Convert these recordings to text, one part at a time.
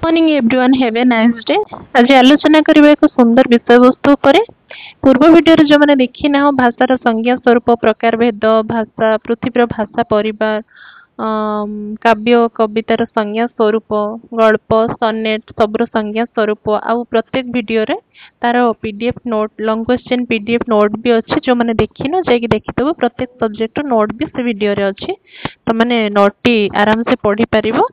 Morning everyone have a nice day. आज आलोचना करबा एक सुंदर विषय वस्तु पर। पूर्व वीडियो जो मैंने देखी ना भाषार संज्ञा स्वरूप प्रकार भेद भाषा पृथ्वीर भाषा परिवार काव्य कवितार संज्ञा स्वरूप गल्प सनेट सबुर संज्ञा स्वरूप आउ प्रत्येक वीडियो रे तार PDF note long question PDF note भी अच्छे जो मैंने देखी ना जाकि देखिदेव प्रत्येक सब्जेक्ट नोट भी से वीडियो रे अच्छे तो मैंने नोट टी आराम से पढ़ी पारिबो।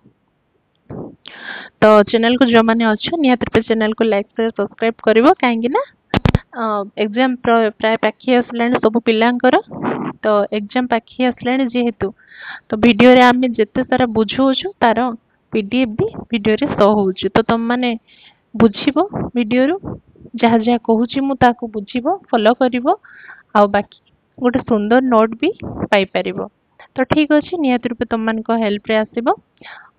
तो चैनल को जो मैंने अच्छे निहत चैनल को लाइक शेयर सब्सक्राइब करिवो काहेकि ना एग्जाम प्राय पाखी आसला सब पिलांकर तो एग्जाम पाखी आसला जेहेतु तो वीडियो रे आमे जेते सारा बुझौछु तार पीडीएफ भी वीडियो रे शो होउछु तो तुम माने बुझिबो वीडियो रो जहा जहा कहूची मु ताको बुझिबो फॉलो करिवो आ बाकी गोटे सुंदर नोट भी पाई परिबो। तो ठीक अच्छे निहत रूपे तुम मान को हेल्प रे आसीबो।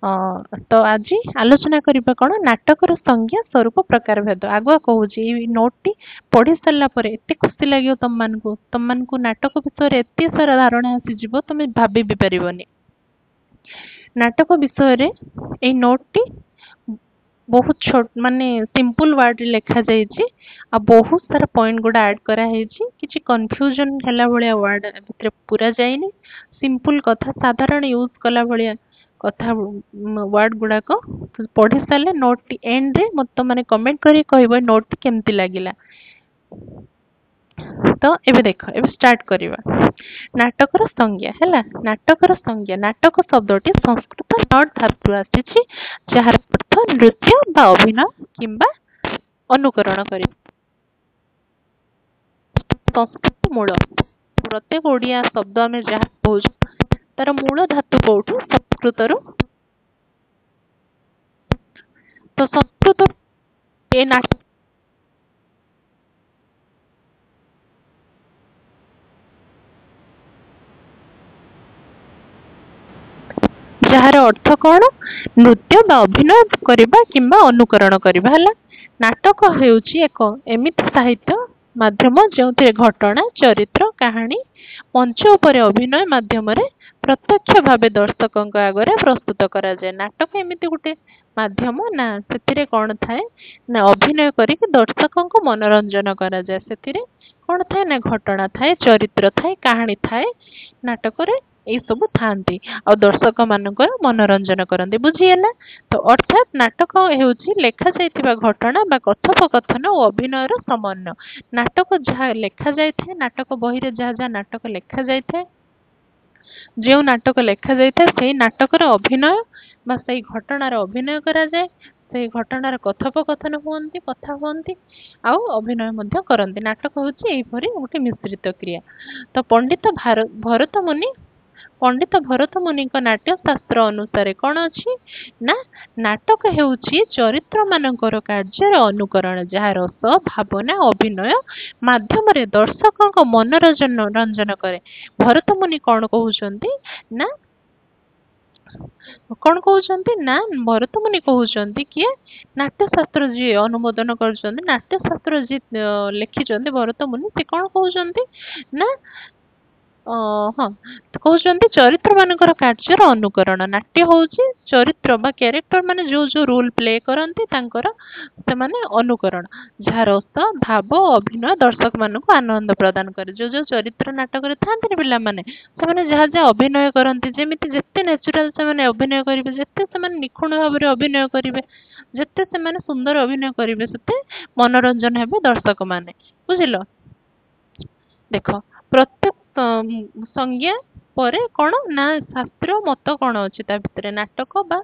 तो आज आलोचना करबा कोन नाटकर संज्ञा स्वरूप प्रकार भेद आगुआ कहूची नोट टी पढ़ी सारा पर एते खुशी लागियो तुम मान को नाटक विषय रे एते सारा धारणा आसी जिवो तुम भाबी भी परिबोनी। नाटक विषय रे ए नोट टी बहुत छोट माने सिंपल वर्ड लिखा जायछि आ बहुत सारा पॉइंट गुडा ऐड करा हेछि किछि कंफ्यूजन हला भलिया वर्ड भितर पूरा जाइनी सिंपल कथा साधारण यूज कला भलिया कथा वर्ड गुडा को पढ़ी साले नोट टी एंड रे मत माने कमेंट करी कहबो नोट टी केमति लागिला। तो एबे देखो एबे स्टार्ट करिवा नाटकर संज्ञा हैला नाटकर संज्ञा नाटक शब्दटी संस्कृत नट धातु आसीछि जहार अर्थ नृत्य बा अभिनय किंबा अनुकरण करी। संस्कृत मूल प्रत्येक ओडिया शब्द आमे जहा कहूछ तार मूल धातु कोठु संस्कृत रो तो संस्कृत ए नाटक जार अर्थ कौन नृत्य बा अभिनय करबा किंबा अनुकरण करबा हला। नाटक हेउची एक एमिति साहित्य माध्यम जो घटना चरित्र कहानी मंच उपर अभिनय माध्यम रे प्रत्यक्ष भावे दर्शकों आगे प्रस्तुत करा जाए। नाटक एमिति गुटे माध्यम ना से कौन थाए ना अभिनय करिक दर्शकों को मनोरंजन करा जाए से कौन थाए ना घटना थाए चरित्र थाए कहानी थाए नाटक रे ये सब थांती आ दर्शक मानकर मनोरंजन करते बुझीगला। तो अर्थात नाटक हेउची लेखा जाइथिबा घटना बा कथोपकथन और अभिनय रो समन्वय। नाटक जहाँ लेखा जाइथे नाटक बही रे जहाँ जहाँ नाटक लेखा जाइथे जो नाटक लेखा जाइथे से नाटक रो अभिनय बा से घटनार अभिनय करा जाए से घटनार कथोपकथन हुअंती कथा हुअंती आउ अभिनय मध्य करंती। नाटक होउची एही परी गोटे मिश्रित क्रिया। तो पंडित भरत मुनि नाट्य शास्त्र अनुसार कौन अच्छी ना नाटक हेउची चरित्र मानकर कार्यर अनुकरण जहाँ रस भावना अभिनय माध्यम रे दर्शकों को मनोरंजन रंजन करे। भरत मुनि कौन कहउचंती ना कौन कहउचंती ना भरत मुनि कहउचंती कि नाट्यशास्त्र जी अनुमोदन करचंती नाट्यशास्त्र जी लिखिचंती भरत मुनि से कौन कहउचंती ना हाँ कहते चरित्र मानकर कार्यर अनुकरण नाट्य होउची चरित्र बा कैरेक्टर माने जो जो रोल प्ले करंती तांकर से माने अनुकरण जहाँ रस भाव अभिनय दर्शक मान को आनंद प्रदान करे। जो जो चरित्र नाटक रे थांती पिला माने से माने जहाँ जहाँ अभिनय करंती जेमिति जेते नेचुरल से माने अभिनय करिवे जेते से माने निखुण भाव रे अभिनय करिवे जेते से माने सुंदर अभिनय करिवे सेते मनोरंजन हेबे दर्शक माने बुझिलो। देखो प्रत्येक संज्ञा परे कौन ना शास्त्र मत कौन अच्छी भितर नाटक बा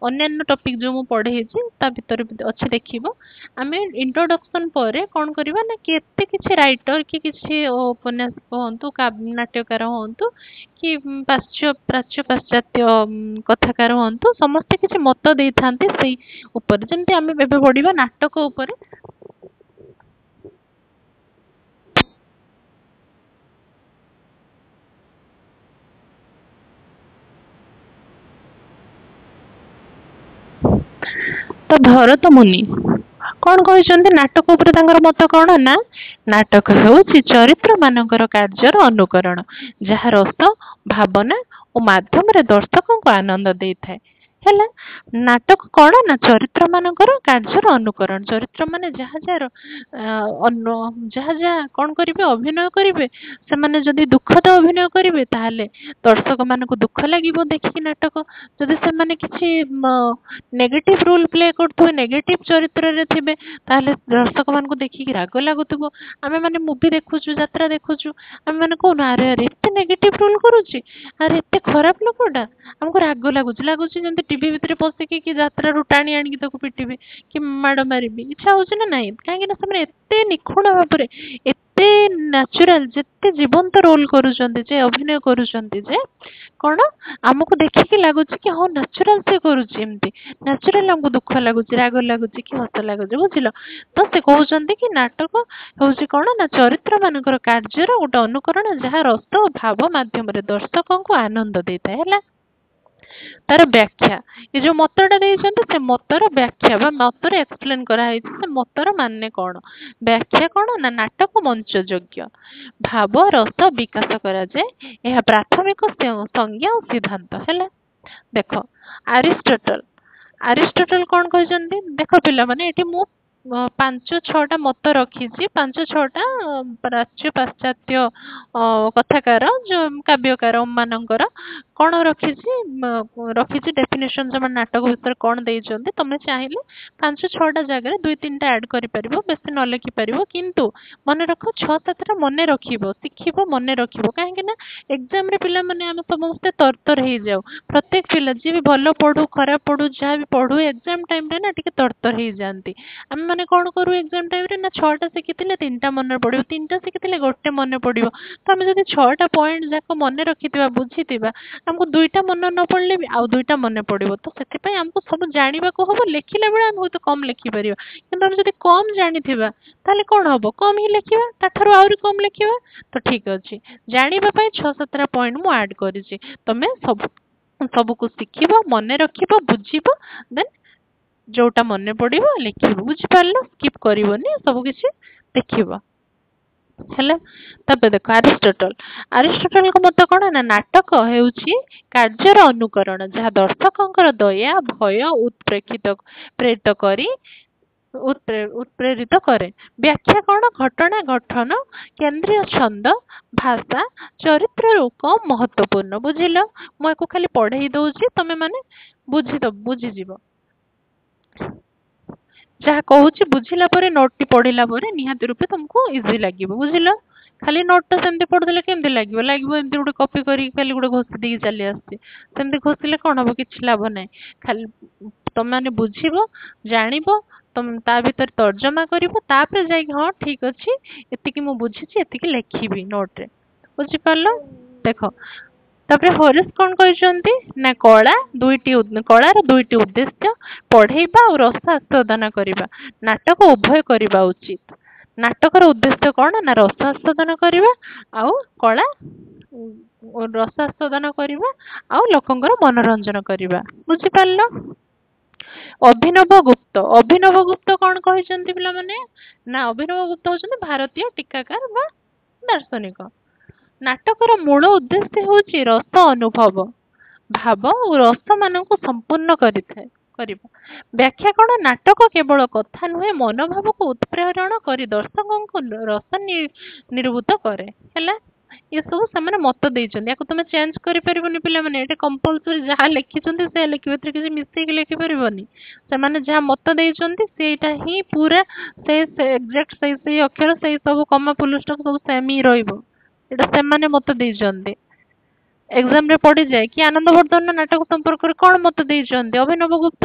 अन्य टॉपिक जो मु पढ़े ता भितर अच्छे देखिबो आमे इंट्रोडक्शन परे कौन करबा ना केते किछि राइटर कि किछि उपन्यास होंतु नाट्यकार होंतु कि प्राच्य पाश्चात्य कथाकार होंतु समस्त किछि मत देई थांते सेही ऊपर जेंति आमे बेबे पढ़िबा नाटक ऊपर। तो भरत मुनि कौन कहते नाटक उपर तांकर मत कौन ना नाटक हेउची चरित्र मानकर कार्यर अनुकरण जहाँ रस भावना और माध्यम रे दर्शकों को आनंद देई थाए ହେଲା। ନାଟକ କଣ ନା ଚରିତ୍ର ମାନଙ୍କର କାର୍ଯ୍ୟର ଅନୁକରଣ। ଚରିତ୍ର ମାନେ ଯାହା ଯାହାର ଯାହା ଯାହା କଣ କରିବେ ଅଭିନୟ କରିବେ। ସେମାନେ ଯଦି ଦୁଃଖଦ ଅଭିନୟ କରିବେ ତାହେଲେ ଦର୍ଶକ ମାନଙ୍କୁ ଦୁଃଖ ଲାଗିବ ଦେଖିକି ନାଟକ। ଯଦି ସେମାନେ କିଛି ନେଗେଟିଭ ରୋଲ ପ୍ଲେ କରୁଥିବେ, ନେଗେଟିଭ ଚରିତ୍ରରେ ଥିବେ, ତାହେଲେ ଦର୍ଶକ ମାନଙ୍କୁ ଦେଖିକି ରାଗ ଲାଗୁଥିବ। ଆମେ ମାନେ ମୁଭି ଦେଖୁଛୁ, ଯାତ୍ରା ଦେଖୁଛୁ, ଆମେ ମାନେ କହୁନୁ ଆରେ ଆରେ ଏତେ ନେଗେଟିଭ ରୋଲ କରୁଛି, ଆରେ ଏତେ ଖରାପ ଲୋକଟା, ଆମକୁ ରାଗ ଲାଗୁଛି ଯେମିତି ଟିଭି ଭିତରେ ପଶିକି କି ଯାତ୍ରାରୁ ଟାଣି ଆଣିକି ତାକୁ ପିଟିବି କି ମାଡ ମାରିବି ଇଚ୍ଛା ହଉଛି ନା ନାହିଁ। କାହିଁକି ନା ସେମାନେ ଏତେ ନିଖୁଣ ଭାବରେ, ଏତେ ନ୍ୟାଚୁରାଲ, ଯେତେ ଜୀବନ୍ତ ରୋଲ କରୁଛନ୍ତି, ଯେ ଅଭିନୟ କରୁଛନ୍ତି, ଯେ କଣ ଆମକୁ ଦେଖିକି ଲାଗୁଛି କି ହଁ ନ୍ୟାଚୁରାଲ ସେ କରୁଛି। ଏମିତି ନ୍ୟାଚୁରାଲ ଆମକୁ ଦୁଃଖ ଲାଗୁଛି, ରାଗ ଲାଗୁଛି କି ହସ ଲାଗୁଛି, ବୁଝିଲ। ତ ସେ କହୁଛନ୍ତି କି ନାଟକ ହଉଛି କଣ ନା ଚରିତ୍ର ମାନଙ୍କର କାର୍ଯ୍ୟର ଗୋଟେ ଅନୁକରଣ, ଯାହା ରସ ଓ ଭାବ ମାଧ୍ୟମରେ ଦର୍ଶକଙ୍କୁ ଆନନ୍ଦ ଦେଇଥାଏ। ହେଲା। ତାର ବ୍ୟାଖ୍ୟା, ଏ ଯୋଉ ମତଟା ଦେଇଛନ୍ତି ସେ ମତର ବ୍ୟାଖ୍ୟା ବା ମତରେ ଏକ୍ସପ୍ଲେନ କରାହେଇଛି। ସେ ମତର ମାନେ କଣ? ବ୍ୟାଖ୍ୟା କଣ ନା ନାଟକ ମଞ୍ଚ ଯୋଗ୍ୟ ଭାବ ରସ ବିକାଶ କରାଯାଏ, ଏହା ପ୍ରାଥମିକ ସଂଜ୍ଞା ଓ ସିଦ୍ଧାନ୍ତ। ହେଲା। ଦେଖ ଆରିଷ୍ଟଟଲ, ଆରିଷ୍ଟଟଲ କଣ କହିଛନ୍ତି? ଦେଖ ପିଲାମାନେ, ଏଠି ମୁଁ 5-6ଟା ମତ ରଖିଛି, 5-6ଟା ପ୍ରାଚ୍ୟ ପାଶ୍ଚାତ୍ୟ କଥାକାର, ଯୋଉ କାବ୍ୟକାର ମାନଙ୍କର କଣ ରଖିଛି, ରଖିଛି ଡେଫିନେସନ। ସେମାନେ ନାଟକ ବିଷୟରେ କଣ ଦେଇଛନ୍ତି, ତମେ ଚାହିଁଲେ 5-6ଟା ଜାଗାରେ 2-3ଟା ଆଡ୍ କରିପାରିବ, ବେଶୀ ନ ଲେଖିପାରିବ, କିନ୍ତୁ ମନେ ରଖ 6-7ଟା ମନେ ରଖିବ, ଶିଖିବ, ମନେ ରଖିବ। କାହିଁକି ନା ଏକ୍ସାମରେ ପିଲାମାନେ ଆମେ ସମସ୍ତେ ତରତର ହେଇଯାଉ। ପ୍ରତ୍ୟେକ ପିଲା ଯିଏ ବି ଭଲ ପଢୁ ଖରାପ ପଢୁ ଯାହା ବି ପଢୁ, ଏକ୍ସାମ ଟାଇମରେ ନା ଟିକେ ତରତର ହେଇଯାଆନ୍ତି। ଆମେ ମାନେ କଣ କରୁ ଏକ୍ସାମ ଟାଇମରେ ନା 6ଟା ଶିଖିଥିଲେ 3ଟା ମନେ ପଡିବ, 3ଟା ଶିଖିଥିଲେ 1 ମନେ ପଡିବ। ତ ଆମେ ଯଦି 6ଟା ପଏଣ୍ଟ ଯାକ ମନେ ରଖିଥିବା, ବୁଝିଥିବା, ଆମକୁ 2ଟା ମନେ ନ ପଡିଲେ ବି ଆଉ 2ଟା ମନେ ପଡିବ। ତ ସେଥିପାଇଁ ଆମକୁ ସବୁ ଜାଣିବାକୁ ହବ। ଲେଖିଲା ବେଳେ ଆମେ ହୁଏତ କମ ଲେଖିପାରିବା, କିନ୍ତୁ ଆମେ ଯଦି କମ ଜାଣିଥିବା ତାହେଲେ କଣ ହବ, କମ ହିଁ ଲେଖିବା, ତାଠାରୁ ଆହୁରି କମ ଲେଖିବା। ତ ଠିକ ଅଛି, ଜାଣିବା ପାଇଁ 6-7ଟା ପଏଣ୍ଟ ମୁଁ ଆଡ୍ କରିଛି। ତମେ ସବୁକୁ ଶିଖିବ, ମନେ ରଖିବ, ବୁଝିବ, ଦେନ୍ ଯୋଉଟା ମନେ ପଡିବ ଲେଖିବ। ବୁଝିପାରିଲ? ସ୍କିପ୍ କରିବନି, ସବୁ କିଛି ଦେଖିବ। ହେଲା। ତାପରେ ଦେଖ ଆରିଷ୍ଟଟଲ, ଆରିଷ୍ଟଟଲଙ୍କ ମତ କଣ ନା ନାଟକ ହେଉଛି କାର୍ଯ୍ୟର ଅନୁକରଣ, ଯାହା ଦର୍ଶକଙ୍କର ଦୟା ଭୟ ପ୍ରେରିତ କରି ଉତ୍ପ୍ରେରିତ କରେ। ବ୍ୟାଖ୍ୟା କଣ? ଘଟଣା ଗଠନ, କେନ୍ଦ୍ରୀୟ ଛନ୍ଦ, ଭାଷା, ଚରିତ୍ରରୁ କମ ମହତ୍ୱପୂର୍ଣ୍ଣ। ବୁଝିଲ? ମୁଁ ୟାକୁ ଖାଲି ପଢେଇ ଦଉଛି, ତମେ ମାନେ ବୁଝିଯିବ। ଯାହା କହୁଛି ବୁଝିଲା ପରେ, ନୋଟଟି ପଢିଲା ପରେ ନିହାତି ରୂପେ ତମକୁ ଇଜି ଲାଗିବ। ବୁଝିଲ? ଖାଲି ନୋଟଟା ସେମିତି ପଢିଦେଲେ କେମିତି ଲାଗିବ? ଏମିତି ଗୋଟେ କପି କରିକି ଖାଲି ଗୋଟେ ଘୋଷି ଦେଇକି ଚାଲି ଆସିଛି। ସେମିତି ଘୋଷିଲେ କଣ ହବ? କିଛି ଲାଭ ନାହିଁ। ଖାଲି ତମେ ମାନେ ବୁଝିବ, ଜାଣିବ, ତମେ ତା ଭିତରେ ତର୍ଜମା କରିବ, ତାପରେ ଯାଇକି ହଁ ଠିକ ଅଛି, ଏତିକି ମୁଁ ବୁଝିଛି, ଏତିକି ଲେଖିବି ନୋଟରେ। ବୁଝିପାରିଲ? ଦେଖ ତାପରେ ହରିଶ କଣ କହିଛନ୍ତି ନା କଳାର 2ଟି ଉଦ୍ଦେଶ୍ୟ, ପଢେଇବା ଆଉ ରସ ଆସ୍ୱାଦନ କରିବା। ନାଟକ ଉଭୟ କରିବା ଉଚିତ। ନାଟକର ଉଦ୍ଦେଶ୍ୟ କଣ ନା ରସ ଆସ୍ୱାଦନ କରିବା ଆଉ ରସ ଆସ୍ୱାଦନ କରିବା ଆଉ ଲୋକଙ୍କର ମନୋରଞ୍ଜନ କରିବା। ବୁଝିପାରିଲ? ଅଭିନବ ଗୁପ୍ତ କଣ କହିଛନ୍ତି ପିଲାମାନେ? ନା ଅଭିନବ ଗୁପ୍ତ ହଉଛନ୍ତି ଭାରତୀୟ ଟୀକାକାର ବା ଦାର୍ଶନିକ। ନାଟକର ମୂଳ ଉଦ୍ଦେଶ୍ୟ ହେଉଛି ରସ ଅନୁଭବ, ଭାବ ଓ ରସ ମାନଙ୍କୁ ସମ୍ପୂର୍ଣ୍ଣ କରିବା। ବ୍ୟାଖ୍ୟା କଣ? ନାଟକ କେବଳ କଥା ନୁହେଁ, ମନୋଭାବକୁ ଉତ୍ପ୍ରେରଣ କରି ଦର୍ଶକଙ୍କୁ ରସ ନିର୍ବୃତ୍ତ କରେ। ହେଲା। ଏସବୁ ସେମାନେ ମତ ଦେଇଛନ୍ତି, ୟାକୁ ତମେ ଚେଞ୍ଜ କରିପାରିବନି ପିଲାମାନେ। ଏଠି କମ୍ପଲସରି ଯାହା ଲେଖିଛନ୍ତି ସେୟା ଲେଖିବ, ଏଥିରେ କିଛି ମିଶେଇକି ଲେଖିପାରିବନି। ସେମାନେ ଯାହା ମତ ଦେଇଛନ୍ତି ସେଇଟା ହିଁ ପୁରା ଏକ୍ସାକ୍ଟ ସେଇ ଅକ୍ଷର, ସେଇ ସବୁ କମା ଫୁଲ ଷ୍ଟପ ସବୁ ସେମ୍ ହିଁ ରହିବ। ଏଇଟା ସେମାନେ ମତ ଦେଇଛନ୍ତି। ଏକ୍ସାମ ରେ ପଡିଯାଏ କି ଆନନ୍ଦ ବର୍ଦ୍ଧନ ନାଟକ ସମ୍ପର୍କରେ କଣ ମତ ଦେଇଛନ୍ତି, ଅଭିନବ ଗୁପ୍ତ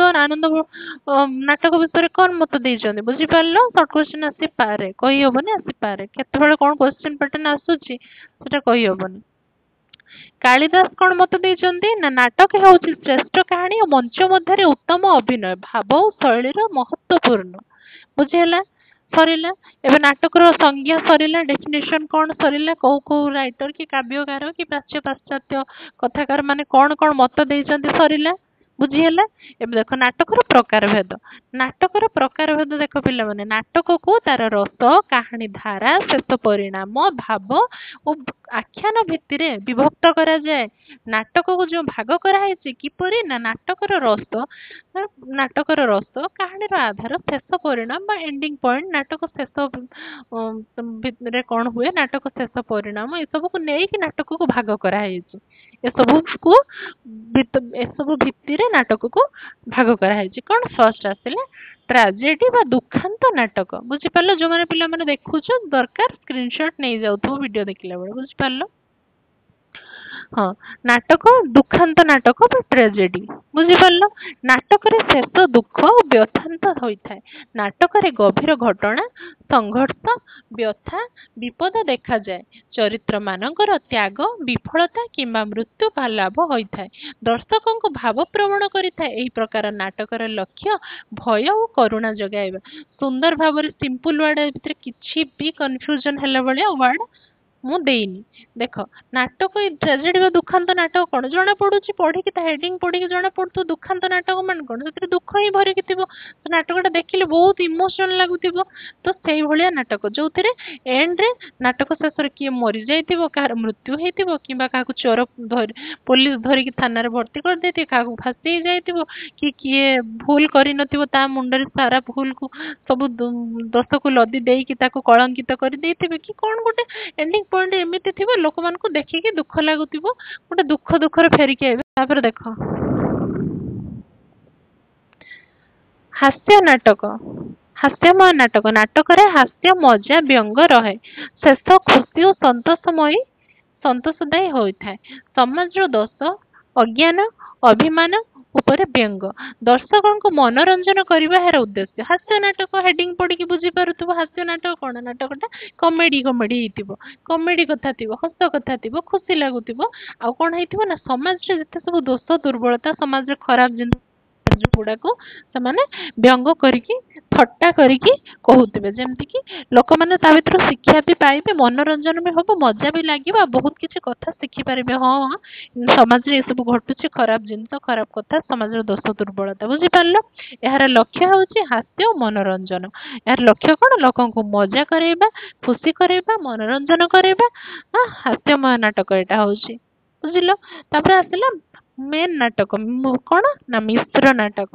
ନାଟକ ବିଷୟରେ କଣ ମତ ଦେଇଛନ୍ତି। ବୁଝିପାରିଲ? ସର୍ଟ କ୍ୱେଶ୍ଚିନ୍ ଆସିପାରେ, କହିହବନି, ଆସିପାରେ। କେତେବେଳେ କଣ କ୍ୱେଶ୍ଚିନ୍ ପ୍ୟାଟର୍ନ ଆସୁଛି ସେଟା କହିହବନି। କାଳିଦାସ କଣ ମତ ଦେଇଛନ୍ତି ନା ନାଟକ ହେଉଛି ଶ୍ରେଷ୍ଠ କାହାଣୀ ଓ ମଞ୍ଚ ମଧ୍ୟରେ ଉତ୍ତମ ଅଭିନୟ, ଭାବ ଓ ଶୈଳୀର ମହତ୍ୱପୂର୍ଣ୍ଣ। ବୁଝିହେଲା? ସରିଲା। ଏବେ ନାଟକର ସଂଜ୍ଞା ସରିଲା, ଡେଫିନେସନ କଣ ସରିଲା, କୋଉ ରାଇଟର କି କାବ୍ୟକାର କି ପ୍ରାଚ୍ୟ ପାଶ୍ଚାତ୍ୟ କଥାକାର ମାନେ କଣ କଣ ମତ ଦେଇଛନ୍ତି ସରିଲା। ବୁଝିହେଲା। ଏବେ ଦେଖ ନାଟକର ପ୍ରକାର ଭେଦ। ନାଟକର ପ୍ରକାର ଭେଦ ଦେଖ ପିଲାମାନେ, ନାଟକକୁ ତାର ରସ, କାହାଣୀ ଧାରା, ଶେଷ ପରିଣାମ, ଭାବ ଓ ଆଖ୍ୟାନ ଭିତ୍ତିରେ ବିଭକ୍ତ କରାଯାଏ। ନାଟକକୁ ଯୋଉ ଭାଗ କରାହେଇଛି କିପରି ନା ନାଟକର ରସ, କାହାଣୀର ଆଧାର, ଶେଷ ପରିଣାମ ବା ଏଣ୍ଡିଙ୍ଗ ପଏଣ୍ଟ, ନାଟକ ଶେଷ ଭିତରେ କଣ ହୁଏ, ନାଟକ ଶେଷ ପରିଣାମ, ଏସବୁକୁ ନେଇକି ନାଟକକୁ ଭାଗ କରାହେଇଛି। ଏସବୁକୁ ଏସବୁ ଭିତ୍ତିରେ ନାଟକକୁ ଭାଗ କରାହେଇଛି। କଣ ଫର୍ଷ୍ଟ ଆସିଲା ଟ୍ରାଜେଡି ବା ଦୁଃଖାନ୍ତ ନାଟକ। ବୁଝିପାରିଲ? ଯୋଉମାନେ ପିଲାମାନେ ଦେଖୁଛ ଦରକାର ସ୍କ୍ରିନଶଟ ନେଇଯାଉଥିବ ଭିଡିଓ ଦେଖିଲା ବେଳେ। ବୁଝିପାରିଲ? ହଁ, ନାଟକ ଦୁଃଖାନ୍ତ ନାଟକ ବା ଟ୍ରାଜେଡି। ବୁଝିପାରିଲ? ନାଟକରେ ଶେଷ ଦୁଃଖ ଓ ବ୍ୟଥାନ୍ତ ହୋଇଥାଏ। ନାଟକରେ ଗଭୀର ଘଟଣା, ସଂଘର୍ଷ, ବ୍ୟଥା, ବିପଦ ଦେଖାଯାଏ। ଚରିତ୍ର ମାନଙ୍କର ତ୍ୟାଗ, ବିଫଳତା କିମ୍ବା ମୃତ୍ୟୁ ବା ଲାଭ ହୋଇଥାଏ। ଦର୍ଶକଙ୍କୁ ଭାବପ୍ରବଣ କରିଥାଏ। ଏହି ପ୍ରକାର ନାଟକର ଲକ୍ଷ୍ୟ ଭୟ ଓ କରୁଣା ଯୋଗାଇବା। ସୁନ୍ଦର ଭାବରେ ସିମ୍ପଲ ୱାର୍ଡ ଭିତରେ କିଛି ବି କନଫ୍ୟୁଜନ ହେଲା ଭଳିଆ ୱାର୍ଡ ମୁଁ ଦେଇନି। ଦେଖ, ନାଟକ ଟ୍ରାଜେଡି ବା ଦୁଃଖାନ୍ତ ନାଟକ କଣ ଜଣା ପଡୁଛି, ପଢିକି ତା ହେଡିଙ୍ଗ ପଢିକି ଜଣା ପଡୁଥିବ। ଦୁଃଖାନ୍ତ ନାଟକ ମାନେ କଣ, ସେଥିରେ ଦୁଃଖ ହିଁ ଭରିକି ଥିବ। ତ ନାଟକଟା ଦେଖିଲେ ବହୁତ ଇମୋସନାଲ ଲାଗୁଥିବ। ତ ସେଇଭଳିଆ ନାଟକ ଯୋଉଥିରେ ଏଣ୍ଡରେ ନାଟକ ଶେଷରେ କିଏ ମରିଯାଇଥିବ, କାହାର ମୃତ୍ୟୁ ହେଇଥିବ, କିମ୍ବା କାହାକୁ ପୋଲିସ ଧରିକି ଥାନାରେ ଭର୍ତ୍ତି କରିଦେଇଥିବେ, କାହାକୁ ଫାଶୀ ହେଇଯାଇଥିବ, କି କିଏ ଭୁଲ କରିନଥିବ, ତା ମୁଣ୍ଡରେ ସାରା ଭୁଲକୁ ସବୁ ଦୋଷକୁ ଲଦି ଦେଇକି ତାକୁ କଳଙ୍କିତ କରିଦେଇଥିବେ, କି କଣ ଗୋଟେ ଏଣ୍ଡିଙ୍ଗ ପଏଣ୍ଟ ଏମିତି ଥିବ ଲୋକମାନଙ୍କୁ ଦେଖିକି ଦୁଃଖ ଲାଗୁଥିବ, ଗୋଟେ ଦୁଃଖରେ ଫେରିକି ଆଇବେ। ତାପରେ ଦେଖ ହାସ୍ୟ ନାଟକ, ହାସ୍ୟମୟ ନାଟକ। ନାଟକରେ ହାସ୍ୟ, ମଜା, ବ୍ୟଙ୍ଗ ରହେ। ଶେଷ ଖୁସି ଓ ସନ୍ତୋଷଦାୟୀ ହୋଇଥାଏ। ସମାଜର ଦୋଷ, ଅଜ୍ଞାନ, ଅଭିମାନ ଉପରେ ବ୍ୟଙ୍ଗ। ଦର୍ଶକଙ୍କୁ ମନୋରଞ୍ଜନ କରିବା ଏହାର ଉଦ୍ଦେଶ୍ୟ। ହାସ୍ୟ ନାଟକ ହେଡିଙ୍ଗ ପଢିକି ବୁଝିପାରୁଥିବ। ହାସ୍ୟ ନାଟକ କଣ, ନାଟକଟା କମେଡି ହେଇଥିବ, କମେଡି କଥା ଥିବ, ହସ କଥା ଥିବ, ଖୁସି ଲାଗୁଥିବ। ଆଉ କଣ ହେଇଥିବ ନା ସମାଜରେ ଯେତେ ସବୁ ଦୋଷ, ଦୁର୍ବଳତା, ସମାଜରେ ଖରାପ ଜିନିଷ ଗୁଡାକୁ ସେମାନେ ବ୍ୟଙ୍ଗ କରିକି, ଥଟ୍ଟା କରିକି କହୁଥିବେ। ଯେମିତି କି ଲୋକମାନେ ତା ଭିତରୁ ଶିକ୍ଷା ବି ପାଇବେ, ମନୋରଞ୍ଜନ ବି ହବ, ମଜା ବି ଲାଗିବ, ଆଉ ବହୁତ କିଛି କଥା ଶିଖିପାରିବେ। ହଁ, ସମାଜରେ ଏସବୁ ଘଟୁଛି, ଖରାପ ଜିନିଷ, ଖରାପ କଥା, ସମାଜର ଦୋଷ ଦୁର୍ବଳତା। ବୁଝିପାରିଲ? ଏହାର ଲକ୍ଷ୍ୟ ହେଉଛି ହାସ୍ୟ ଓ ମନୋରଞ୍ଜନ। ଏହାର ଲକ୍ଷ୍ୟ କଣ, ଲୋକଙ୍କୁ ମଜା କରେଇବା, ଖୁସି କରେଇବା, ମନୋରଞ୍ଜନ କରେଇବା। ହାସ୍ୟମୟ ନାଟକ ଏଇଟା ହଉଛି। ବୁଝିଲ? ତାପରେ ଆସିଲା ମେନ୍ ନାଟକ କଣ ନା ମିଶ୍ର ନାଟକ।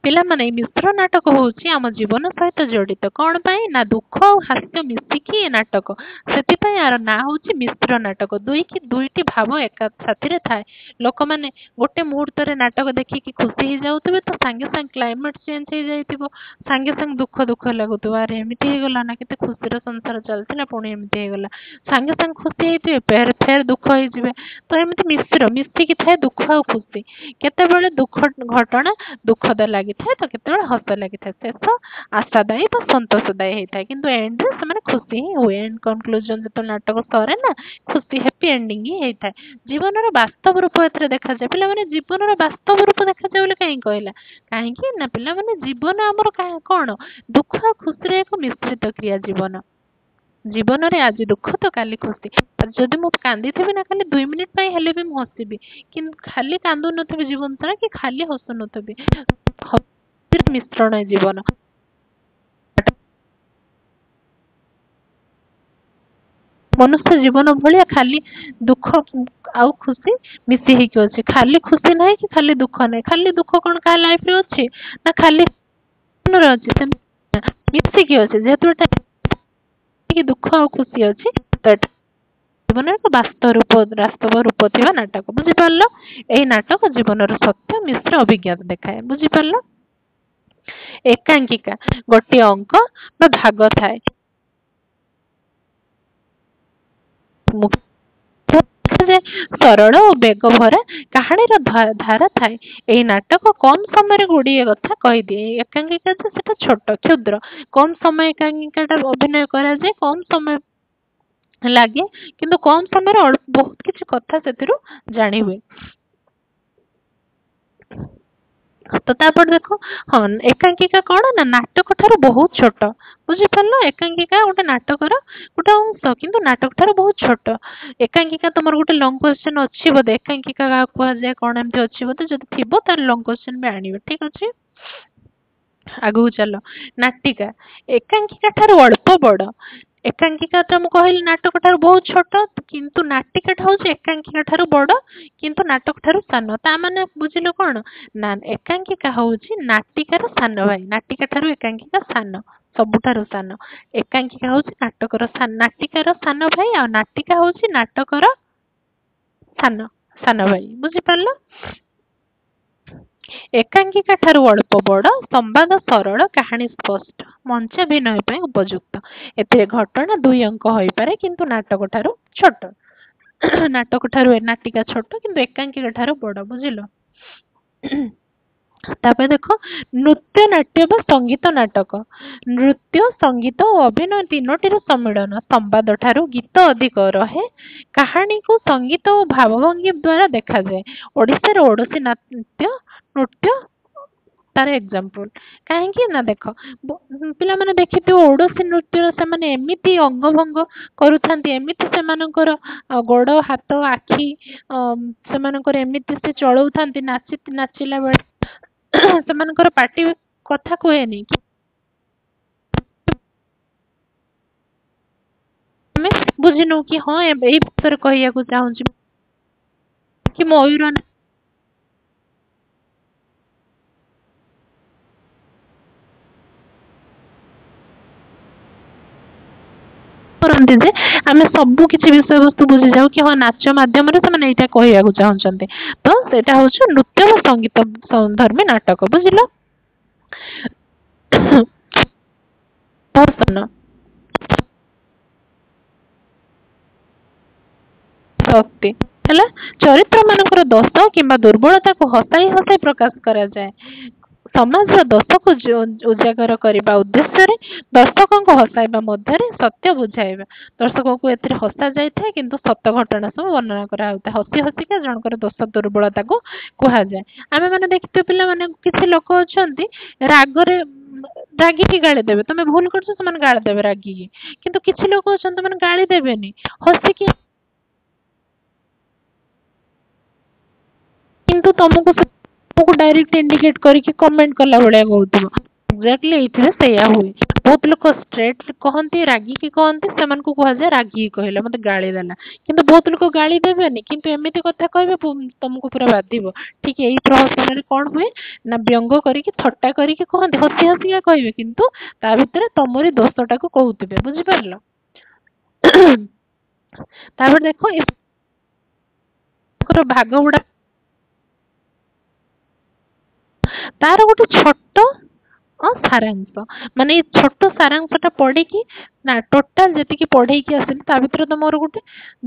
ପିଲାମାନେ ଏଇ ମିଶ୍ର ନାଟକ ହଉଛି ଆମ ଜୀବନ ସହିତ ଜଡିତ। କଣ ପାଇଁ ନା ଦୁଃଖ ଆଉ ହାସ୍ୟ ମିଶିକି ଏ ନାଟକ, ସେଥିପାଇଁ ଆର ନାଁ ହଉଛି ମିଶ୍ର ନାଟକ। ଦୁଇଟି ଭାବ ଏକା ସାଥିରେ ଥାଏ। ଲୋକମାନେ ଗୋଟେ ମୁହୂର୍ତ୍ତରେ ନାଟକ ଦେଖିକି ଖୁସି ହେଇଯାଉଥିବେ, ତ ସାଙ୍ଗେ ସାଙ୍ଗେ କ୍ଲାଇମେଟ ଚେଞ୍ଜ ହେଇଯାଇଥିବ, ସାଙ୍ଗେ ସାଙ୍ଗେ ଦୁଃଖ ଲାଗୁଥିବ, ଆରେ ଏମିତି ହେଇଗଲା ନା, କେତେ ଖୁସିର ସଂସାର ଚାଲିଥିଲା ପୁଣି ଏମିତି ହେଇଗଲା। ସାଙ୍ଗେ ସାଙ୍ଗେ ଖୁସି ହେଇଥିବେ, ଫେର ଦୁଃଖ ହେଇଯିବେ। ତ ଏମିତି ମିଶିକି ଥାଏ ଦୁଃଖ ଆଉ ଖୁସି। କେତେବେଳେ ଘଟଣା ଦୁଃଖଦ ଲାଗିଥାଏ, ତ କେତେବେଳେ ହସ ଲାଗିଥାଏ। ଶେଷ ଆଶାଦାୟୀ ବା ସନ୍ତୋଷଦାୟୀ ହେଇଥାଏ, କିନ୍ତୁ ଏଣ୍ଡରେ ସେମାନେ ଖୁସି ହିଁ ହୁଏ। ଏଣ୍ଡ କନକ୍ଲୁଜନ ଯେତେବେଳେ ନାଟକ ସରେ ନା, ଖୁସି ହେପି ଏଣ୍ଡିଙ୍ଗ ହିଁ ହେଇଥାଏ। ଜୀବନର ବାସ୍ତବ ରୂପ ଏଥିରେ ଦେଖାଯାଏ। ପିଲାମାନେ ଜୀବନର ବାସ୍ତବ ରୂପ ଦେଖାଯାଏ ବୋଲି କାହିଁକି କହିଲା, କାହିଁକି ନା ପିଲାମାନେ ଜୀବନ ଆମର କଣ, ଦୁଃଖ ଆଉ ଖୁସିର ଏକ ମିଶ୍ରିତ କ୍ରିୟା ଜୀବନ। ଜୀବନରେ ଆଜି ଦୁଃଖ ତ କାଲି ଖୁସି। ଯଦି ମୁଁ କାନ୍ଦିଥିବି ନା, ଖାଲି 2 ମିନିଟ ପାଇଁ ହେଲେ ବି ମୁଁ ହସିବି, କିନ୍ତୁ ଖାଲି କାନ୍ଦୁ ନଥିବି ଜୀବନ ସାରା, କି ଖାଲି ହସୁ ନଥିବି। ମିଶ୍ରଣ ଜୀବନ। ମନୁଷ୍ୟ ଜୀବନ ଭଳିଆ ଖାଲି ଦୁଃଖ ଆଉ ଖୁସି ମିଶି ହେଇକି ଅଛି। ଖାଲି ଖୁସି ନାହିଁ କି ଖାଲି ଦୁଃଖ ନାହିଁ। ଖାଲି ଦୁଃଖ କଣ କାହା ଲାଇଫରେ ଅଛି ନା, ଖାଲି ଅଛି, ମିଶିକି ଅଛି। ଯେହେତୁ ଏଟା ଦୁଃଖ ଆଉ ଖୁସି ଅଛି, ତ ଏଟା ଜୀବନରେ ଏକ ବାସ୍ତବ ରୂପ ଥିବା ନାଟକ। ବୁଝିପାରିଲ? ଏହି ନାଟକ ଜୀବନର ସତ୍ୟ ମିଶ୍ର ଅଭିଜ୍ଞତା ଦେଖାଏ। ବୁଝିପାରିଲ? ଏକାଙ୍କିକା ଗୋଟିଏ ଅଙ୍କ ବା ଭାଗ ଥାଏ, ସରଳ ଓ ବେଗ ଭରା କାହାଣୀର ଧାରା ଥାଏ। ଏହି ନାଟକ କମ ସମୟରେ ଗୁଡିଏ କଥା କହିଦିଏ। ଏକାଙ୍କିକା ଯେ ସେଟା ଛୋଟ, କ୍ଷୁଦ୍ର, କମ ସମୟ ଏକାଙ୍କିକାଟା ଅଭିନୟ କରାଯାଏ, କମ ସମୟ ଲାଗେ, କିନ୍ତୁ କମ ସମୟରେ ବହୁତ କିଛି କଥା ସେଥିରୁ ଜାଣି ହୁଏ। ତ ତାପରେ ଦେଖ, ହଁ ଏକାଙ୍କିକା କଣ ନା ନାଟକ ଠାରୁ ବହୁତ ଛୋଟ। ବୁଝିପାରିଲ, ଏକାଙ୍କିକା ଗୋଟେ ନାଟକର ଗୋଟେ ଅଂଶ, କିନ୍ତୁ ନାଟକ ଠାରୁ ବହୁତ ଛୋଟ। ଏକାଙ୍କିକା ତମର ଗୋଟେ ଲଙ୍ଗ କ୍ୱେଶ୍ଚନ ଅଛି ବୋଧେ, ଏକାଙ୍କିକା କାହାକୁ କୁହାଯାଏ କଣ ଏମିତି ଅଛି ବୋଧେ, ଯଦି ଥିବ ତାହେଲେ ଲଙ୍ଗ କ୍ୱେଶ୍ଚନ ବି ଆଣିବେ, ଠିକ ଅଛି। ଆଗକୁ ଚାଲ। ନାଟିକା ଏକାଙ୍କିକା ଠାରୁ ଅଳ୍ପ ବଡ। ଏକାଙ୍କିକା ତ ମୁଁ କହିଲି ନାଟକ ଠାରୁ ବହୁତ ଛୋଟ, କିନ୍ତୁ ନାଟିକାଟା ହଉଛି ଏକାଙ୍କିକା ଠାରୁ ବଡ, କିନ୍ତୁ ନାଟକ ଠାରୁ ସାନ। ତା ମାନେ ବୁଝିଲ କଣ ନା, ଏକାଙ୍କିକା ହଉଛି ନାଟିକାର ସାନ ଭାଇ, ନାଟିକା ଠାରୁ ଏକାଙ୍କିକା ସାନ, ସବୁଠାରୁ ସାନ। ଏକାଙ୍କିକା ହଉଛି ନାଟିକାର ସାନ ଭାଇ, ଆଉ ନାଟିକା ହଉଛି ନାଟକର ସାନ ସାନ ଭାଇ। ବୁଝିପାରିଲ। ଏକାଙ୍କିକା ଠାରୁ ଅଳ୍ପ ବଡ, ସମ୍ବାଦ ସରଳ, କାହାଣୀ ସ୍ପଷ୍ଟ, ମଞ୍ଚାଭିନୟ ପାଇଁ ଉପଯୁକ୍ତ। ଏଥିରେ ଘଟଣା ଦୁଇ ଅଙ୍କ ହୋଇପାରେ, କିନ୍ତୁ ନାଟକ ଠାରୁ ଛୋଟ। ନାଟକ ଠାରୁ ନାଟିକା ଛୋଟ, କିନ୍ତୁ ଏକାଙ୍କିକା ଠାରୁ ବଡ। ବୁଝିଲ। ତାପରେ ଦେଖ, ନୃତ୍ୟ ନାଟ୍ୟ ବା ସଙ୍ଗୀତ ନାଟକ। ନୃତ୍ୟ, ସଙ୍ଗୀତ ଓ ଅଭିନୟ ତିନୋଟିର ସମ୍ମିଳନ। ସମ୍ବାଦ ଠାରୁ ଗୀତ ଅଧିକ ରହେ। କାହାଣୀକୁ ସଙ୍ଗୀତ ଓ ଭାବଭଙ୍ଗୀ ଦ୍ଵାରା ଦେଖାଯାଏ। ଓଡିଶାର ଓଡିଶୀ ନୃତ୍ୟ ତାର ଏକ୍ସାମ୍ପଲ। କାହିଁକି ନା ଦେଖ, ପିଲାମାନେ ଦେଖିଥିବ ଓଡିଶୀ ନୃତ୍ୟର ସେମାନେ ଏମିତି ଅଙ୍ଗଭଙ୍ଗ କରୁଥାନ୍ତି, ଏମିତି ସେମାନଙ୍କର ଗୋଡ, ହାତ, ଆଖି, ସେମାନଙ୍କର ଏମିତି ସେ ଚଳଉଥାନ୍ତି ନାଚିଲା ବେଳେ। ସେମାନଙ୍କର ପାଟି କଥା କୁହେନି। ଆମେ ବୁଝିନୁ କି ହଁ ଏଇ ବିଷୟରେ କହିବାକୁ ଚାହୁଁଛି କି ମୟୂର କରନ୍ତି ଯେ ଆମେ ସବୁ କିଛି ବିଷୟବସ୍ତୁ ବୁଝି ଯାଉ କି ହଁ ନାଚ ମାଧ୍ୟମରେ ସେମାନେ ଏଇଟା କହିବାକୁ ଚାହୁଁଛନ୍ତି। ତ ସେଇଟା ହଉଛି ନୃତ୍ୟ ବା ସଙ୍ଗୀତ ଧର୍ମୀ ନାଟକ। ବୁଝିଲ। ଦର୍ଶନ ଶକ୍ତି ହେଲା, ଚରିତ୍ର ମାନଙ୍କର ଦୋଷ କିମ୍ବା ଦୁର୍ବଳତାକୁ ହସାଇ ହସାଇ ପ୍ରକାଶ କରାଯାଏ। ସମାଜର ଦୋଷକୁ ଉଜାଗର କରିବା ଉଦ୍ଦେଶ୍ୟରେ ଦର୍ଶକଙ୍କୁ ହସାଇବା ମଧ୍ୟରେ ସତ୍ୟ ବୁଝାଇବା। ଦର୍ଶକଙ୍କୁ ଏଥିରେ ହସା ଯାଇଥାଏ, କିନ୍ତୁ ସତ ଘଟଣା ସବୁ ବର୍ଣ୍ଣନା କରାହେଉଥାଏ। ହସି ହସିକା ଜଣଙ୍କର ଦୋଷ ଦୁର୍ବଳତାକୁ କୁହାଯାଏ। ଆମେ ମାନେ ଦେଖିଥିବ ପିଲାମାନେ, କିଛି ଲୋକ ଅଛନ୍ତି ରାଗରେ ରାଗିକି ଗାଳି ଦେବେ, ତମେ ଭୁଲ କରୁଛ ସେମାନେ ଗାଳି ଦେବେ ରାଗିକି। କିନ୍ତୁ କିଛି ଲୋକ ଅଛନ୍ତି ସେମାନେ ଗାଳି ଦେବେନି, ହସିକି, କିନ୍ତୁ ତମକୁ ଡାଇରେକ୍ଟ ଇଣ୍ଡିକେଟ କରିକି କମେଣ୍ଟ କଲା ଭଳିଆ କହୁଥିବ। ଏକ୍ଜାକ୍ଟଲି ଏଇଥିରେ ସେଇଆ ହୁଏ। ବହୁତ ଲୋକ ଷ୍ଟ୍ରେଟ କହନ୍ତି, ରାଗିକି କହନ୍ତି, ସେମାନଙ୍କୁ କୁହାଯାଏ ରାଗିକି କହିଲେ, ମତେ ଗାଳି ଦେଲା। କିନ୍ତୁ ବହୁତ ଲୋକ ଗାଳି ଦେବେନି, କିନ୍ତୁ ଏମିତି କଥା କହିବେ ତମକୁ ପୁରା ବାଧିବ। ଠିକ ଏଇ ପ୍ରହସନରେ କଣ ହୁଏ ନା, ବ୍ୟଙ୍ଗ କରିକି ଥଟ୍ଟା କରିକି କହନ୍ତି, ହସି ହସିକା କହିବେ, କିନ୍ତୁ ତା ଭିତରେ ତମରି ଦୋଷଟାକୁ କହୁଥିବେ। ବୁଝିପାରିଲ। ତାପରେ ଦେଖ, ଏଙ୍କର ଭାଗ ଗୁଡା ତାର ଗୋଟେ ଛୋଟ ସାରାଂଶ, ମାନେ ଏଇ ଛୋଟ ସାରାଂଶ ଟା ପଢିକି ନା ଟୋଟାଲ ଯେତିକି ପଢେଇକି ଆସିଲି ତା ଭିତରେ ତମର ଗୋଟେ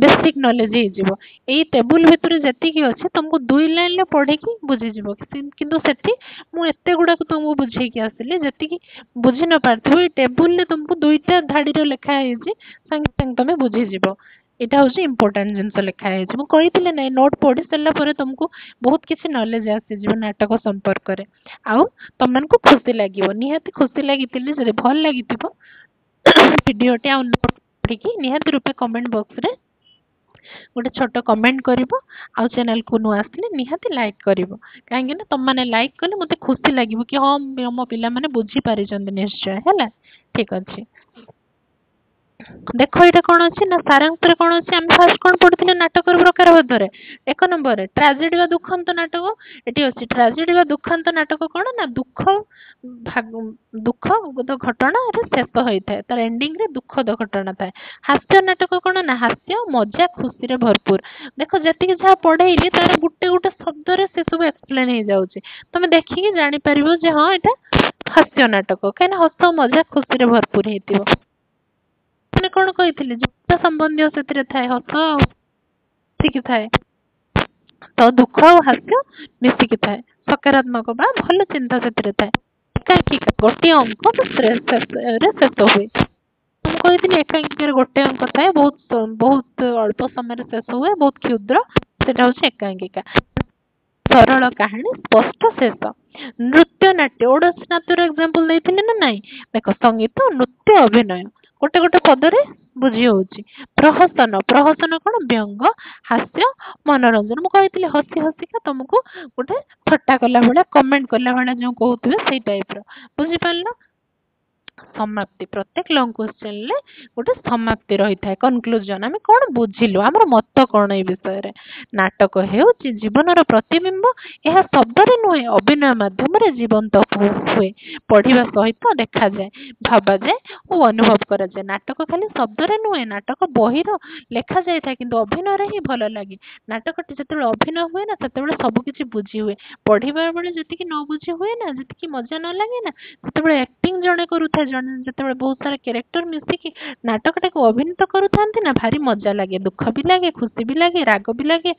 ବେସିକ ନଲେଜ ହେଇଯିବ। ଏଇ ଟେବୁଲ ଭିତରେ ଯେତିକି ଅଛି ତମକୁ 2 ଲାଇନରେ ପଢିକି ବୁଝିଯିବ। କିନ୍ତୁ ସେଠି ମୁଁ ଏତେ ଗୁଡାକ ତମକୁ ବୁଝେଇକି ଆସିଲି, ଯେତିକି ବୁଝି ନ ପାରିଥିବ ଏଇ ଟେବୁଲରେ ତମକୁ 2ଟା ଧାଡିରେ ଲେଖା ହେଇଛି, ସାଙ୍ଗେ ସାଙ୍ଗେ ତମେ ବୁଝିଯିବ। ଏଇଟା ହଉଛି ଇମ୍ପୋର୍ଟାଣ୍ଟ ଜିନିଷ ଲେଖା ହେଇଛି। ମୁଁ କହିଥିଲି ନାଇଁ, ନୋଟ ପଢି ସାରିଲା ପରେ ତମକୁ ବହୁତ କିଛି ନଲେଜ ଆସିଯିବ ନାଟକ ସମ୍ପର୍କରେ। ଆଉ ତମମାନଙ୍କୁ ଖୁସି ଲାଗିବ, ନିହାତି ଖୁସି ଲାଗିଥିଲେ, ଯଦି ଭଲ ଲାଗିଥିବ ଭିଡିଓଟି ଆଉ ନୋଟ ପଢିକି ନିହାତି ରୂପେ କମେଣ୍ଟ ବକ୍ସରେ ଗୋଟେ ଛୋଟ କମେଣ୍ଟ କରିବ। ଆଉ ଚ୍ୟାନେଲକୁ ନୂଆ ଆସିଲେ ନିହାତି ଲାଇକ୍ କରିବ। କାହିଁକି ନା ତମମାନେ ଲାଇକ୍ କଲେ ମତେ ଖୁସି ଲାଗିବ କି ହଁ ମୋ ପିଲାମାନେ ବୁଝି ପାରିଛନ୍ତି ନିଶ୍ଚୟ। ହେଲା, ଠିକ ଅଛି। ଦେଖ ଏଇଟା କଣ ଅଛି ନା, ସାରାଂଶରେ କଣ ଅଛି, ଆମେ ଫାର୍ଷ୍ଟ କଣ ପଢିଥିଲେ ନାଟକର ପ୍ରକାର ଭେଦରେ। 1 ନମ୍ବରରେ ଟ୍ରାଜେଡି ବା ଦୁଃଖାନ୍ତ ନାଟକ। ଏଠି ଅଛି ଟ୍ରାଜେଡି ବା ଦୁଃଖାନ୍ତ ନାଟକ କଣ ନା, ଦୁଃଖ ଘଟଣାରେ ଶେଷ ହେଇଥାଏ, ତାର ଏଣ୍ଡିଂ ରେ ଦୁଃଖଦ ଘଟଣା ଥାଏ। ହାସ୍ୟ ନାଟକ କଣ ନା, ହାସ୍ୟ ମଜା ଖୁସିରେ ଭରପୁର। ଦେଖ ଯେତିକି ଯାହା ପଢେଇଲି ତାର ଗୋଟେ ଗୋଟେ ଶବ୍ଦରେ ସେ ସବୁ ଏକ୍ସପ୍ଲେନ ହେଇଯାଉଛି। ତମେ ଦେଖିକି ଜାଣିପାରିବ ଯେ ହଁ ଏଇଟା ହାସ୍ୟ ନାଟକ, କାହିଁକିନା ହସ ମଜା ଖୁସିରେ ଭରପୁର ହେଇଥିବ। ମାନେ କଣ କହିଥିଲି, ଯୁକ୍ତ ସମ୍ବନ୍ଧୀୟ ସେଥିରେ ଥାଏ, ହସ ଆଉ ମିଶିକି ଥାଏ, ତ ଦୁଃଖ ଆଉ ହାସ୍ୟ ମିଶିକି ଥାଏ। ସକାରାତ୍ମକ ବା ଭଲ ଚିନ୍ତା ସେଥିରେ ଥାଏ। ଏକାଙ୍କିକା ଗୋଟିଏ ଅଙ୍କ ଶେଷ ହୁଏ। ମୁଁ କହିଥିଲି ଏକାଙ୍କିକାରେ ଗୋଟେ ଅଙ୍କ ଥାଏ, ବହୁତ ବହୁତ ଅଳ୍ପ ସମୟରେ ଶେଷ ହୁଏ, ବହୁତ କ୍ଷୁଦ୍ର, ସେଟା ହଉଛି ଏକାଙ୍କିକା। ସରଳ କାହାଣୀ ସ୍ପଷ୍ଟ ଶେଷ। ନୃତ୍ୟ ନାଟ୍ୟ ଓଡ୍ରାସି ନାଟ୍ୟର ଏକ୍ସାମ୍ପଲ ଦେଇଥିଲି ନା ନାଇଁ? ଦେଖ ସଙ୍ଗୀତ ନୃତ୍ୟ ଅଭିନୟ ଗୋଟେ ଗୋଟେ ପଦରେ ବୁଝି ହଉଛି। ପ୍ରହସନ ପ୍ରହସନ କଣ? ବ୍ୟଙ୍ଗ ହାସ୍ୟ ମନୋରଞ୍ଜନ। ମୁଁ କହିଥିଲି ହସି ହସିକା ତମକୁ ଗୋଟେ ଥଟ୍ଟା କଲା ଭଳିଆ କମେଣ୍ଟ କଲା ଭଳିଆ ଯୋଉ କହୁଥିବେ ସେଇ ଟାଇପର। ବୁଝିପାରିଲ? ସମାପ୍ତି ପ୍ରତ୍ୟେକ ଲଙ୍ଗ କ୍ୱେଶ୍ଚନରେ ଗୋଟେ ସମାପ୍ତି ରହିଥାଏ, କନକ୍ଲୁଜନ। ଆମେ କଣ ବୁଝିଲୁ, ଆମର ମତ କଣ ଏଇ ବିଷୟରେ। ନାଟକ ହେଉଛି ଜୀବନର ପ୍ରତିବିମ୍ବ। ଏହା ଶବ୍ଦରେ ନୁହେଁ ଅଭିନୟ ମାଧ୍ୟମରେ ଜୀବନ୍ତ ହୁଏ। ପଢିବା ସହିତ ଦେଖାଯାଏ, ଭାବାଯାଏ ଓ ଅନୁଭବ କରାଯାଏ। ନାଟକ ଖାଲି ଶବ୍ଦରେ ନୁହେଁ, ନାଟକ ବହିର ଲେଖା ଯାଇଥାଏ କିନ୍ତୁ ଅଭିନୟରେ ହିଁ ଭଲ ଲାଗେ। ନାଟକଟି ଯେତେବେଳେ ଅଭିନୟ ହୁଏ ନା ସେତେବେଳେ ସବୁ କିଛି ବୁଝି ହୁଏ। ପଢିବା ବେଳେ ଯେତିକି ନ ବୁଝି ହୁଏ ନା, ଯେତିକି ମଜା ନ ଲାଗେ ନା, ସେତେବେଳେ ଆକ୍ଟିଂ ଜଣେ କରୁଥାଏ, ଜଣେ ଯେତେବେଳେ ବହୁତ ସାରା କ୍ୟାରେକ୍ଟର ମିଶିକି ନାଟକଟାକୁ ଅଭିନୀତ କରୁଥାନ୍ତି ନା ଭାରି ମଜା ଲାଗେ। ଦୁଃଖ ବି ଲାଗେ, ଖୁସି ବି ଲାଗେ, ରାଗ ବି ଲାଗେ,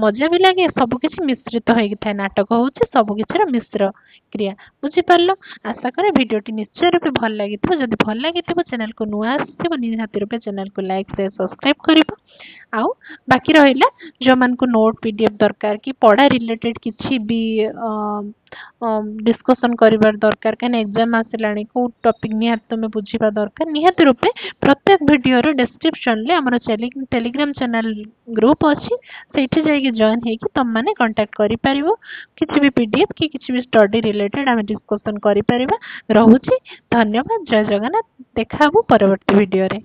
ମଜା ବି ଲାଗେ, ସବୁ କିଛି ମିଶ୍ରିତ ହେଇକି ଥାଏ। ନାଟକ ହଉଛି ସବୁ କିଛିର ମିଶ୍ର କ୍ରିୟା। ବୁଝିପାରିଲ? ଆଶା କରେ ଭିଡିଓଟି ନିଶ୍ଚୟ ରୂପେ ଭଲ ଲାଗିଥିବ। ଯଦି ଭଲ ଲାଗିଥିବ ଚ୍ୟାନେଲକୁ ନୂଆ ଆସିଥିବ ନିହାତି ରୂପେ ଚ୍ୟାନେଲକୁ ଲାଇକ୍ ସେୟାର ସବସ୍କ୍ରାଇବ କରିବ। ଆଉ ବାକି ରହିଲା ଯୋଉମାନଙ୍କୁ ନୋଟ ପିଡିଏଫ ଦରକାର କି ପଢା ରିଲେଟେଡ କିଛି ବି ଡିସ୍କସନ କରିବାର ଦରକାର, କାହିଁକିନା ଏକ୍ସାମ ଆସିଲାଣି, କୋଉ ଟପିକ ନିହାତି ତମେ ବୁଝିବା ଦରକାର, ନିହାତି ରୂପେ ପ୍ରତ୍ୟେକ ଭିଡିଓର ଡେସ୍କ୍ରିପସନରେ ଆମର ଟେଲିଗ୍ରାମ ଚ୍ୟାନେଲ ଗ୍ରୁପ ଅଛି, ସେଇଠି ଯାଇକି ଜଏନ ହେଇକି ତମମାନେ କଣ୍ଟାକ୍ଟ କରିପାରିବ। କିଛି ବି ପିଡିଏଫ କି କିଛି ବି ଷ୍ଟଡି ରିଲେଟେଡ ଆମେ ଡିସ୍କସନ କରିପାରିବା। ରହୁଛି, ଧନ୍ୟବାଦ, ଜୟ ଜଗନ୍ନାଥ। ଦେଖା ହବ ପରବର୍ତ୍ତୀ ଭିଡିଓରେ।